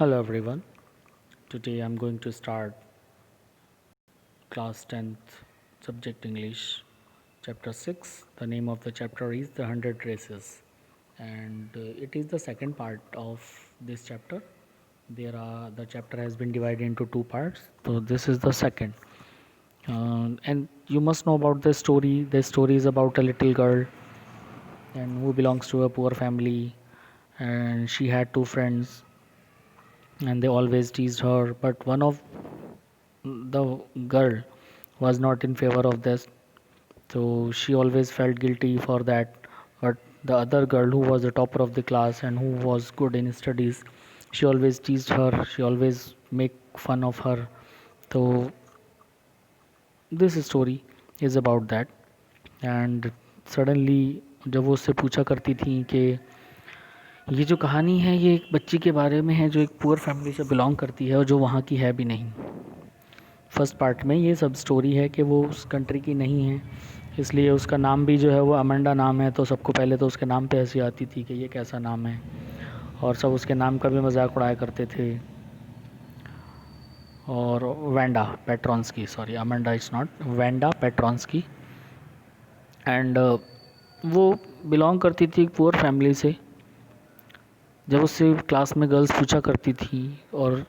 Hello everyone. Today I'm going to start class 10th subject English chapter 6. The name of the chapter is The 100 Races and it is the second part of this chapter. The chapter has been divided into two parts. So this is the second. And you must know about the story. The story is about a little girl and who belongs to a poor family, and she had two friends and they always teased her, but one of the girl was not in favor of this, so she always felt guilty for that. But the other girl, who was the topper of the class and who was good in studies, she always teased her, she always make fun of her. So this story is about that. And suddenly जब वो उससे पूछा करती थी कि ये जो कहानी है ये एक बच्ची के बारे में है जो एक पुअर फैमिली से बिलोंग करती है और जो वहाँ की है भी नहीं। फर्स्ट पार्ट में ये सब स्टोरी है कि वो उस कंट्री की नहीं है, इसलिए उसका नाम भी जो है वो अमेंडा नाम है। तो सबको पहले तो उसके नाम पे हंसी आती थी कि ये कैसा नाम है, और सब उसके नाम का भी मजाक उड़ाया करते थे। और Wanda Petronski, sorry Amanda is not, Wanda Petronski. And वो बिलोंग करती थी एक पुअर फैमिली से। जब उससे क्लास में गर्ल्स पूछा करती थी, और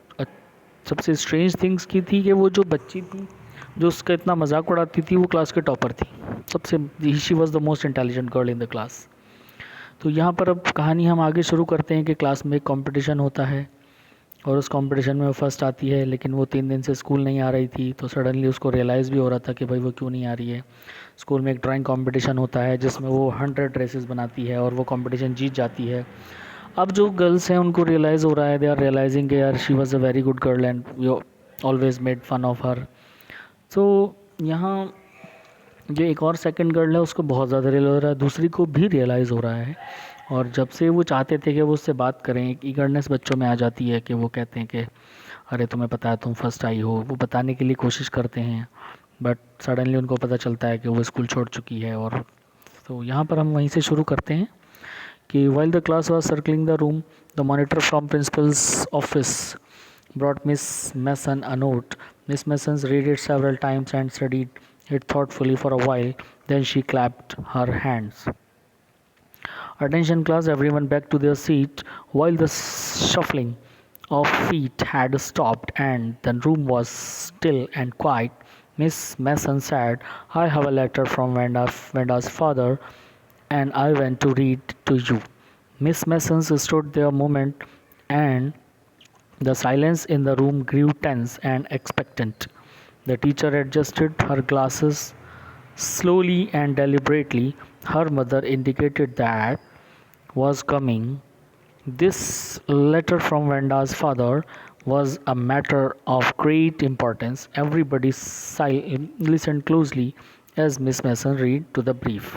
सबसे स्ट्रेंज थिंग्स की थी कि वो जो बच्ची थी जो उसका इतना मजाक उड़ाती थी वो क्लास के टॉपर थी। सबसे she was the most intelligent girl in the class. तो यहाँ पर अब कहानी हम आगे शुरू करते हैं कि क्लास में एक कंपटीशन होता है और उस कंपटीशन में वो फर्स्ट आती है, लेकिन वो 3 दिन से स्कूल नहीं आ रही थी। तो सडनली उसको रियलाइज़ भी हो रहा था कि भाई वो क्यों नहीं आ रही है। स्कूल में एक ड्राइंग कंपटीशन होता है जिसमें वो 100 ड्रेसेस बनाती है और वो कंपटीशन जीत जाती है। अब जो गर्ल्स हैं उनको रियलाइज़ हो रहा है, दे आर रियलाइजिंग कि यार she was a very good girl and we always made fun of her. तो यहाँ जो एक और सेकंड गर्ल है उसको बहुत ज़्यादा रियलाइज हो रहा है, दूसरी को भी रियलाइज़ हो रहा है। और जब से वो चाहते थे कि वो उससे बात करें, एक ईगरनेस बच्चों में आ जाती है कि वो कहते हैं कि अरे तुम्हें पता है तुम फर्स्ट आई हो। वो बताने के लिए कोशिश करते हैं, बट सडनली उनको पता चलता है कि वो स्कूल छोड़ चुकी है। और तो यहाँ पर हम वहीं से शुरू करते हैं कि while the class was circling the room, the monitor from principal's office brought Miss Mason a note. Miss Mason read it several times and studied it thoughtfully for a while. Then she clapped her hands. Attention class, everyone back to their seat. While the shuffling of feet had stopped and the room was still and quiet, Miss Mason said, I have a letter from Vanda's father and I went to read to you. Miss Mason stood there a moment and the silence in the room grew tense and expectant. The teacher adjusted her glasses slowly and deliberately. Her mother indicated that was coming. This letter from Vanda's father was a matter of great importance. Everybody listened closely as Miss Mason read to the brief.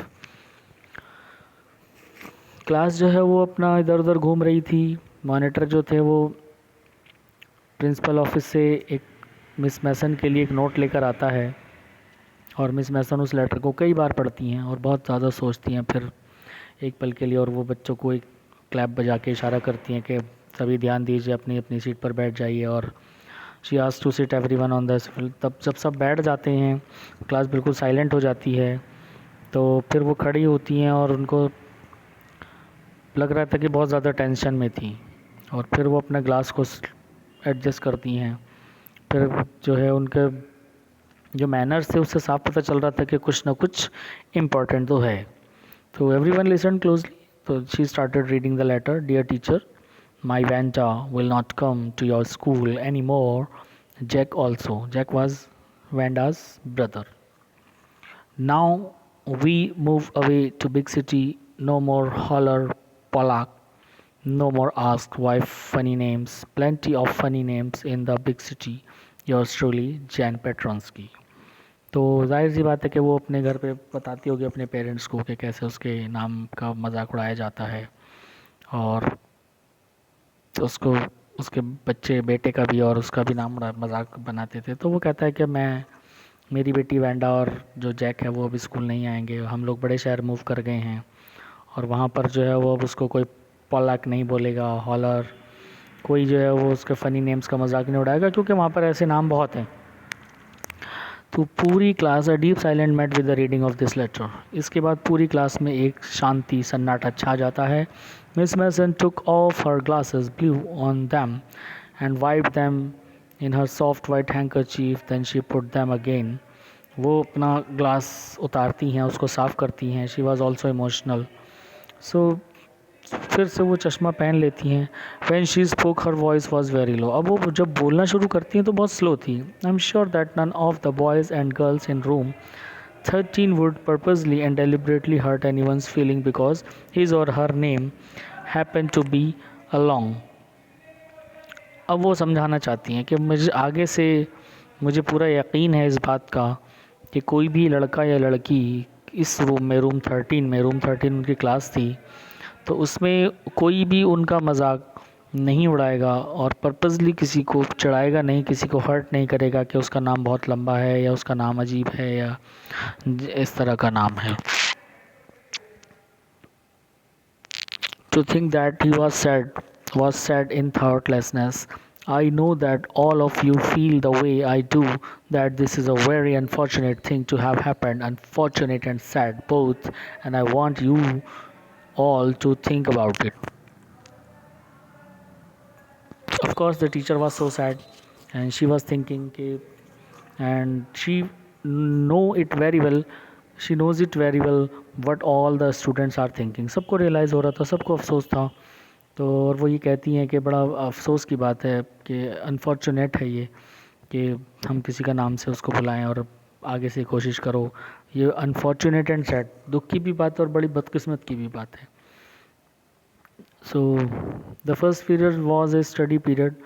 Class जो है वो अपना इधर उधर घूम रही थी। Monitor जो थे वो प्रिंसिपल ऑफिस से एक मिस मैसन के लिए एक नोट लेकर आता है, और मिस मैसन उस लेटर को कई बार पढ़ती हैं और बहुत ज़्यादा सोचती हैं फिर एक पल के लिए, और वो बच्चों को एक क्लैप बजा के इशारा करती हैं कि सभी ध्यान दीजिए, अपनी अपनी सीट पर बैठ जाइए। और she asks to sit everyone on the. तब जब सब बैठ जाते हैं, क्लास बिल्कुल साइलेंट हो जाती है। तो फिर वो खड़ी होती हैं और उनको लग रहा था कि बहुत ज़्यादा टेंशन में थी, और फिर वो अपने ग्लास को एडजस्ट करती हैं। फिर जो है उनके जो मैनर्स थे उससे साफ पता चल रहा था कि कुछ ना कुछ इम्पोर्टेंट तो है। तो एवरीवन लिसन क्लोजली। तो she started reading the letter. Dear teacher, my Vanta will not come to your school anymore. Jack also. Jack was Vanda's brother. Now we move away to big city. No more holler Polak. No more ask why funny names. Plenty of funny names in the big city. Yours truly, Jan Petronsky. तो जाहिर सी बात है कि वो अपने घर पे बताती होगी अपने पेरेंट्स को कि कैसे उसके नाम का मजाक उड़ाया जाता है, और तो उसको उसके बच्चे बेटे का भी और उसका भी नाम मजाक बनाते थे। तो वो कहता है कि मैं, मेरी बेटी वैंडा और जो जैक है वो अभी स्कूल नहीं आएंगे, हम लोग बड़े शहर मूव कर गए हैं और वहाँ पर जो है वो अब उसको कोई पॉलक नहीं बोलेगा, हॉलर कोई जो है वो उसके फ़नी नेम्स का मजाक नहीं उड़ाएगा, क्योंकि वहाँ पर ऐसे नाम बहुत हैं। तो पूरी class a deep silent met with the reading of this letter. इसके बाद पूरी क्लास में एक शांति सन्नाटा छा जाता है। Miss Mason took off her glasses, blew on them and wipe them in her soft white handkerchief, then she put them again. वो अपना ग्लास उतारती हैं, उसको साफ़ करती हैं। She was also emotional, so फिर से वो चश्मा पहन लेती हैं। When she spoke her voice was very low. अब वो जब बोलना शुरू करती हैं तो बहुत स्लो थी। I am sure that none of the boys and girls in room 13 would purposely and deliberately hurt anyone's feeling because his or her name happened to be along. अब वो समझाना चाहती हैं कि मुझे आगे से मुझे पूरा यकीन है इस बात का कि कोई भी लड़का या लड़की इस रूम में, रूम 13 उनकी क्लास थी, तो उसमें कोई भी उनका मजाक नहीं उड़ाएगा और पर्पसली किसी को चढ़ाएगा नहीं, किसी को हर्ट नहीं करेगा कि उसका नाम बहुत लंबा है या उसका नाम अजीब है या इस तरह का नाम है। To think that he was sad in thoughtlessness. I know that all of you feel the way I do, that this is a very unfortunate thing to have happened, unfortunate and sad both, and I want you all to think about it. Of course, the teacher was so sad, and she was thinking, and she knows it very well what all the students are thinking. सबको realise हो रहा था, सबको अफसोस था। तो और वो ये कहती हैं कि बड़ा अफसोस की बात है कि अनफॉर्चुनेट है ये कि हम किसी का नाम से उसको बुलाएं और आगे से कोशिश करो। ये अनफॉर्चुनेट एंड सैड, दुख की भी बात है और बड़ी बदकिस्मत की भी बात है। So the first period was a study period.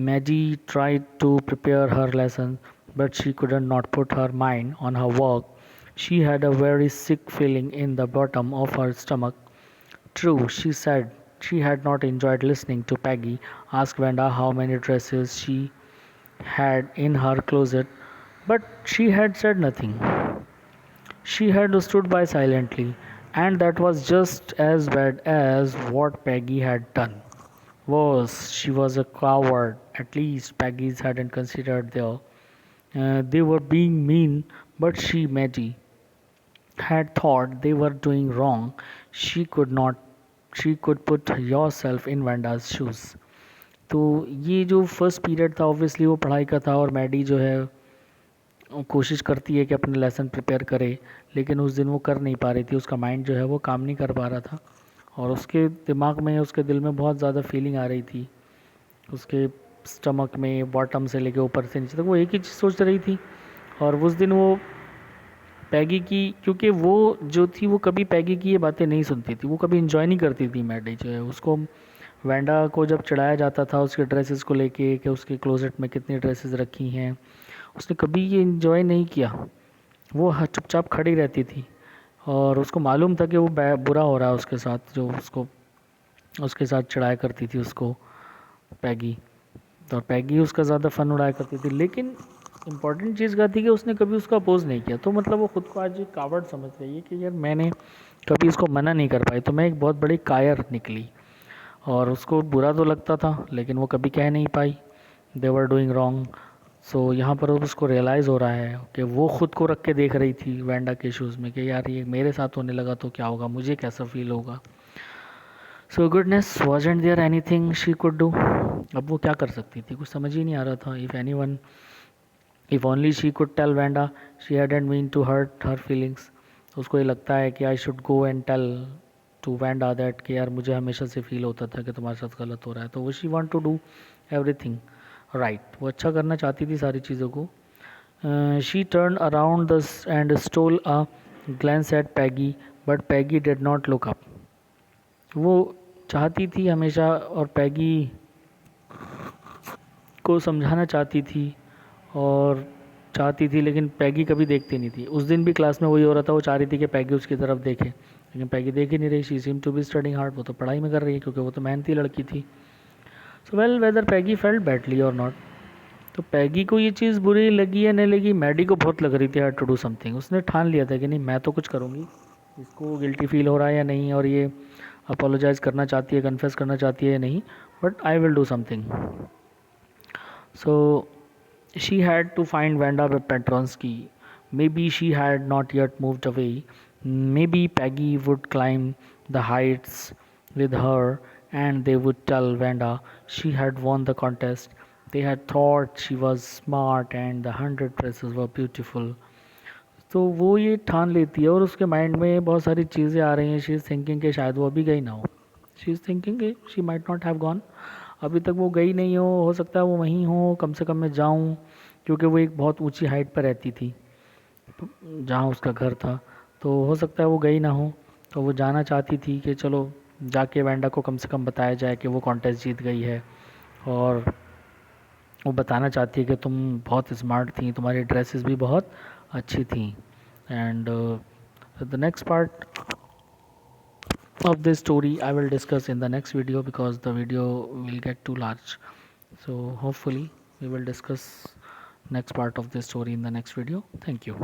Maggie tried to prepare her lesson, but she could not put her mind on her work. She had a very sick feeling in the bottom of her stomach. True, she said she had not enjoyed listening to Peggy ask Wanda how many dresses she had in her closet, but she had said nothing. She had stood by silently, and that was just as bad as what Peggy had done. Worse, she was a coward. At least Peggy's hadn't considered they were being mean, but she, Maggie, had thought they were doing wrong. She could not. She could put yourself in Vanda's shoes. तो ये जो first period था obviously वो पढ़ाई का था और Maddie जो है कोशिश करती है कि अपने लेसन प्रिपेयर करे, लेकिन उस दिन वो कर नहीं पा रही थी। उसका माइंड जो है वो काम नहीं कर पा रहा था और उसके दिमाग में, उसके दिल में बहुत ज़्यादा फीलिंग आ रही थी। उसके स्टमक में बॉटम से लेके ऊपर से नीचे तक वो एक ही चीज़ सोच रही थी। और उस दिन वो पैगी की, क्योंकि वो जो थी वो कभी पैगी की ये बातें नहीं सुनती थी, वो कभी इन्जॉय नहीं करती थी। मैडी जो है उसको वैंडा को जब चढ़ाया जाता था उसके ड्रेसेस को लेके कि उसके क्लोजेट में कितनी ड्रेसेस रखी हैं, उसने कभी ये इन्जॉय नहीं किया। वो चुपचाप खड़ी रहती थी और उसको मालूम था कि वो बुरा हो रहा है उसके साथ, जो उसको उसके साथ चढ़ाया करती थी उसको पैगी, तो पैगी उसका ज़्यादा फ़न उड़ाया करती थी। लेकिन इम्पॉर्टेंट चीज़ क्या थी कि उसने कभी उसका अपोज़ नहीं किया। तो मतलब वो ख़ुद को आज कावड़ समझ रही है कि यार मैंने कभी उसको मना नहीं कर पाई, तो मैं एक बहुत बड़ी कायर निकली। और उसको बुरा तो लगता था लेकिन वो कभी कह नहीं पाई, दे वर डूइंग रॉन्ग। सो यहाँ पर उसको रियलाइज़ हो रहा है कि वो ख़ुद को रख के देख रही थी वैंडा के शूज़ में कि यार ये मेरे साथ होने लगा तो क्या होगा, मुझे कैसा फील होगा। So goodness wasn't there anything she could do. अब वो क्या कर सकती थी, कुछ समझ ही नहीं आ रहा था। If only she could tell Wanda she hadn't mean to hurt her feelings. उसको ये लगता है कि I should go and tell to Wanda that कि यार मुझे हमेशा से फील होता था कि तुम्हारे साथ गलत हो रहा है। तो वो she want to do everything right, वो अच्छा करना चाहती थी सारी चीज़ों को। She turn around and stole a glance at Peggy, but Peggy did not look up. वो चाहती थी हमेशा और पैगी को समझाना चाहती थी और चाहती थी, लेकिन पैगी कभी देखती नहीं थी। उस दिन भी क्लास में वही हो रहा था, वो चाह रही थी कि पैगी उसकी तरफ देखे, लेकिन पैगी देख ही नहीं रही। She seem to be studying hard, वो तो पढ़ाई में कर रही है क्योंकि वो तो मेहनती लड़की थी। सो वेल वेदर पैगी फेल्ट बैडली और नॉट, तो पैगी को ये चीज़ बुरी लगी या नहीं लगी, मैडी को बहुत लग रही थी हैड टू डू समथिंग। उसने ठान लिया था कि नहीं मैं तो कुछ करूँगी, इसको गिल्टी फील हो रहा है या नहीं और ये अपोलोजाइज़ करना चाहती है, कन्फेस करना चाहती है या नहीं, but I will do something. So she had to find Vanda Petronsky. Maybe she had not yet moved away. Maybe Peggy would climb the heights with her and they would tell Vanda she had won the contest. They had thought she was smart and the 100 dresses were beautiful. तो वो ये ठान लेती है और उसके mind में बहुत सारी चीज़ें आ रही हैं. शी इज़ थिंकिंग कि शायद वो अभी गई ना हो. शी इज़ थिंकिंग कि she might not have gone. अभी तक वो गई नहीं हो सकता है वो वहीं हो, कम से कम मैं जाऊं, क्योंकि वो एक बहुत ऊंची हाइट पर रहती थी जहाँ उसका घर था. तो हो सकता है वो गई ना हो. तो वो जाना चाहती थी कि चलो जाके वैंडा को कम से कम बताया जाए कि वो कॉन्टेस्ट जीत गई है. और वो बताना चाहती है कि तुम बहुत स्मार्ट थी, तुम्हारी ड्रेसेस भी बहुत अच्छी थी. And the next part of this story I will discuss in the next video because the video will get too large. So hopefully we will discuss next part of this story in the next video. Thank you.